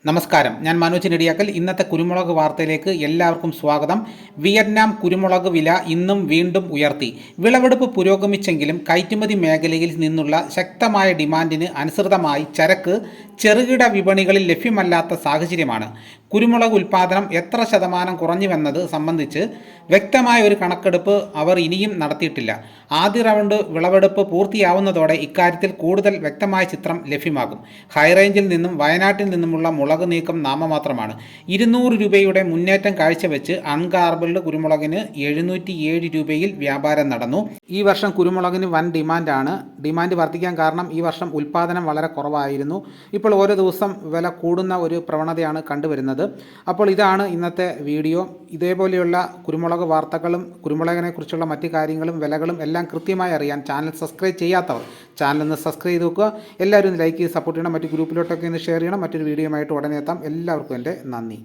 നമസ്കാരം, ഞാൻ മനോജ് നെടിയാക്കൽ. ഇന്നത്തെ കുരുമുളക് വാർത്തയിലേക്ക് എല്ലാവർക്കും സ്വാഗതം. വിയറ്റ്നാം കുരുമുളക് വില ഇന്നും വീണ്ടും ഉയർത്തി. വിളവെടുപ്പ് പുരോഗമിച്ചെങ്കിലും കയറ്റുമതി മേഖലയിൽ നിന്നുള്ള ശക്തമായ ഡിമാൻഡിന് അനുസൃതമായി ചരക്ക് ചെറുകിട വിപണികളിൽ ലഭ്യമല്ലാത്ത സാഹചര്യമാണ്. കുരുമുളക് ഉൽപ്പാദനം എത്ര ശതമാനം കുറഞ്ഞുവെന്നത് സംബന്ധിച്ച് വ്യക്തമായ ഒരു കണക്കെടുപ്പ് അവർ ഇനിയും നടത്തിയിട്ടില്ല. ആദ്യ റൗണ്ട് വിളവെടുപ്പ് പൂർത്തിയാവുന്നതോടെ ഇക്കാര്യത്തിൽ കൂടുതൽ വ്യക്തമായ ചിത്രം ലഭ്യമാകും. ഹൈറേഞ്ചിൽ നിന്നും വയനാട്ടിൽ നിന്നുമുള്ള മുളക് നീക്കം നാമമാത്രമാണ്. 200 രൂപയുടെ മുന്നേറ്റം കാഴ്ചവെച്ച് അൺഗാർബിൾഡ് കുരുമുളകിന് 707 രൂപയിൽ വ്യാപാരം നടന്നു. ഈ വർഷം കുരുമുളകിന് വൻ ഡിമാൻഡാണ്. ഡിമാൻഡ് വർദ്ധിക്കാൻ കാരണം ഈ വർഷം ഉൽപ്പാദനം വളരെ കുറവായിരുന്നു. ഇപ്പോൾ ഓരോ ദിവസം വില കൂടുന്ന ഒരു പ്രവണതയാണ് കണ്ടുവരുന്നത്. അപ്പോൾ ഇതാണ് ഇന്നത്തെ വീഡിയോ. ഇതേപോലെയുള്ള കുരുമുളക് വാർത്തകളും കുരുമുളകിനെ കുറിച്ചുള്ള മറ്റു കാര്യങ്ങളും വിലകളും എല്ലാം കൃത്യമായി അറിയാൻ ചാനൽ സബ്സ്ക്രൈബ് ചെയ്യാത്തവർ ചാനൽ ഒന്ന് സബ്സ്ക്രൈബ് ചെയ്ത് നോക്കുക. എല്ലാവരും ലൈക്ക് ചെയ്ത് സപ്പോർട്ട് ചെയ്യണം. മറ്റു ഗ്രൂപ്പിലോട്ടൊക്കെ ഒന്ന് ഷെയർ ചെയ്യണം. മറ്റൊരു വീഡിയോയുമായിട്ട് ഉടനെ എത്താം. എല്ലാവർക്കും എൻ്റെ നന്ദി.